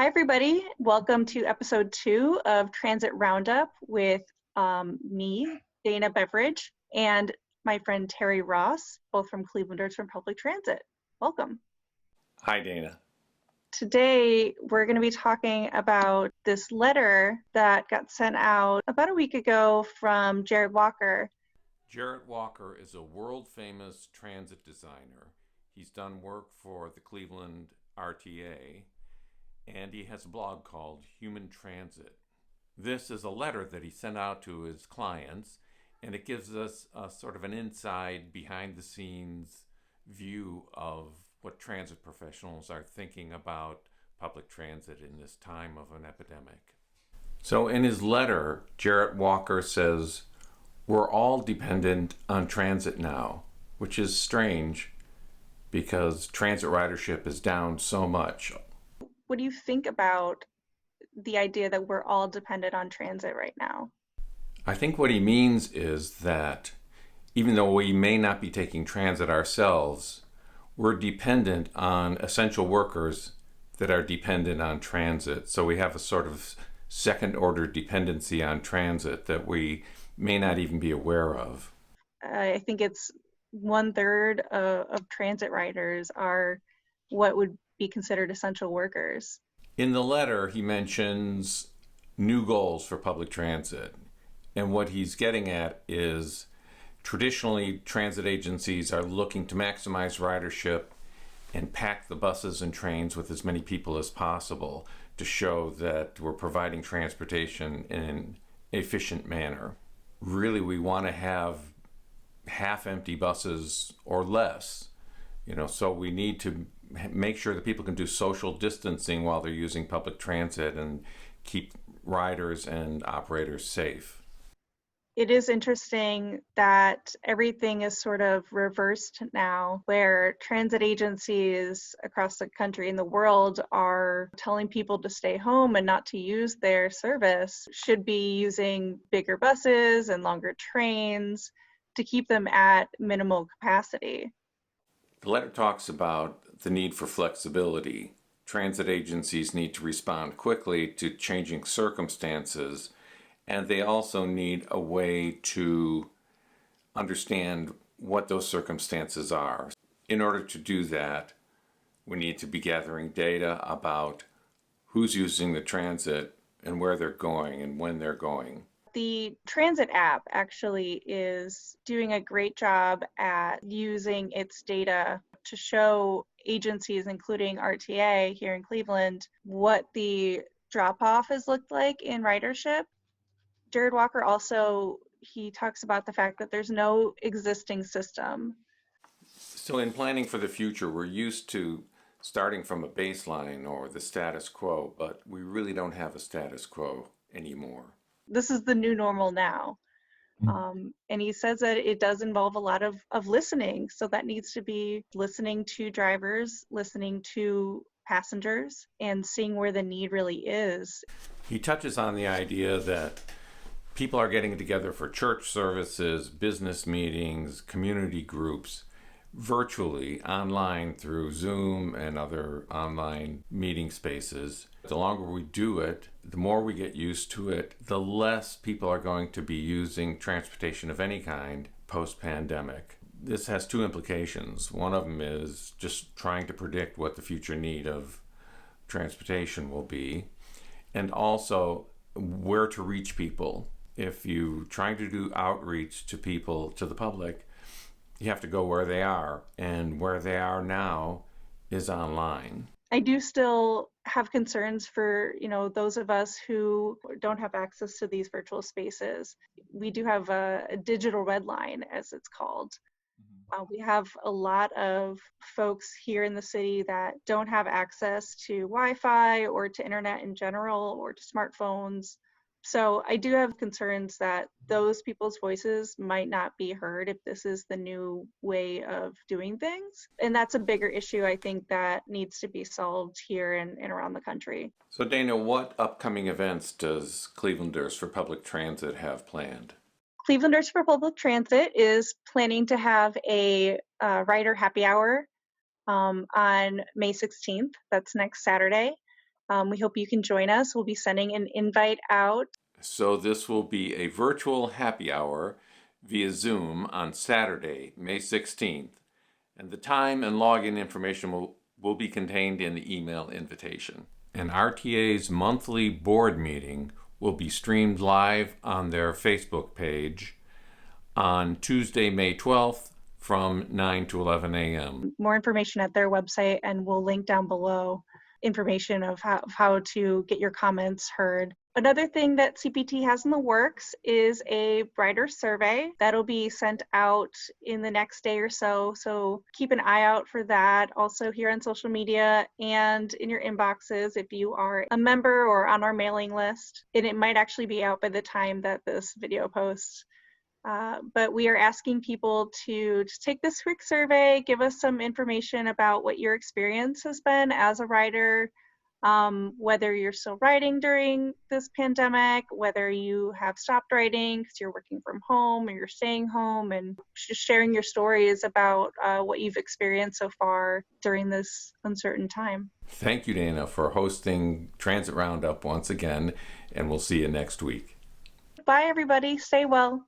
Hi, everybody. Welcome to episode 2 of Transit Roundup with me, Dana Beveridge, and my friend Terry Ross, both from Clevelanders from Public Transit. Welcome. Hi, Dana. Today, we're going to be talking about this letter that got sent out about a week ago from Jarrett Walker. Jarrett Walker is a world-famous transit designer. He's done work for the Cleveland RTA, and he has a blog called Human Transit. This is a letter that he sent out to his clients, and it gives us a sort of an inside, behind-the-scenes view of what transit professionals are thinking about public transit in this time of an epidemic. So in his letter, Jarrett Walker says, "We're all dependent on transit now," which is strange because transit ridership is down so much. What do you think about the idea that we're all dependent on transit right now? I think what he means is that even though we may not be taking transit ourselves, we're dependent on essential workers that are dependent on transit. So we have a sort of second order dependency on transit that we may not even be aware of. I think it's 1/3 of transit riders are what would be considered essential workers. In the letter, he mentions new goals for public transit. And what he's getting at is traditionally transit agencies are looking to maximize ridership and pack the buses and trains with as many people as possible to show that we're providing transportation in an efficient manner. Really, we want to have half-empty buses or less, so we need to make sure that people can do social distancing while they're using public transit and keep riders and operators safe. It is interesting that everything is sort of reversed now, where transit agencies across the country and the world are telling people to stay home and not to use their service, should be using bigger buses and longer trains to keep them at minimal capacity. The letter talks about the need for flexibility. Transit agencies need to respond quickly to changing circumstances, and they also need a way to understand what those circumstances are. In order to do that, we need to be gathering data about who's using the transit and where they're going and when they're going. The transit app actually is doing a great job at using its data to show agencies, including RTA here in Cleveland, what the drop-off has looked like in ridership. Jarrett Walker also, he talks about the fact that there's no existing system. So in planning for the future, we're used to starting from a baseline or the status quo, but we really don't have a status quo anymore. This is the new normal now. And he says that it does involve a lot of listening. So that needs to be listening to drivers, listening to passengers, and seeing where the need really is. He touches on the idea that people are getting together for church services, business meetings, community groups, virtually, online through Zoom and other online meeting spaces. The longer we do it, the more we get used to it, the less people are going to be using transportation of any kind post-pandemic. This has two implications. One of them is just trying to predict what the future need of transportation will be, and also where to reach people. If you're trying to do outreach to people, to the public, you have to go where they are, and where they are now is online. I do still have concerns for, those of us who don't have access to these virtual spaces. We do have a digital red line, as it's called. We have a lot of folks here in the city that don't have access to Wi-Fi or to internet in general or to smartphones. So I do have concerns that those people's voices might not be heard if this is the new way of doing things. And that's a bigger issue, I think, that needs to be solved here and around the country. So Dana, what upcoming events does Clevelanders for Public Transit have planned? Clevelanders for Public Transit is planning to have a rider happy hour on May 16th. That's next Saturday. We hope you can join us. We'll be sending an invite out. So this will be a virtual happy hour via Zoom on Saturday, May 16th, and the time and login information will be contained in the email invitation. And RTA's monthly board meeting will be streamed live on their Facebook page on Tuesday, May 12th from 9 to 11 a.m. More information at their website, and we'll link down below information of how to get your comments heard. Another thing that CPT has in the works is a writer survey that'll be sent out in the next day or so. So keep an eye out for that. Also here on social media and in your inboxes if you are a member or on our mailing list. And it might actually be out by the time that this video posts. But we are asking people to just take this quick survey, give us some information about what your experience has been as a writer, whether you're still writing during this pandemic, whether you have stopped writing because you're working from home or you're staying home, and just sharing your stories about what you've experienced so far during this uncertain time. Thank you, Dana, for hosting Transit Roundup once again, and we'll see you next week. Bye, everybody. Stay well.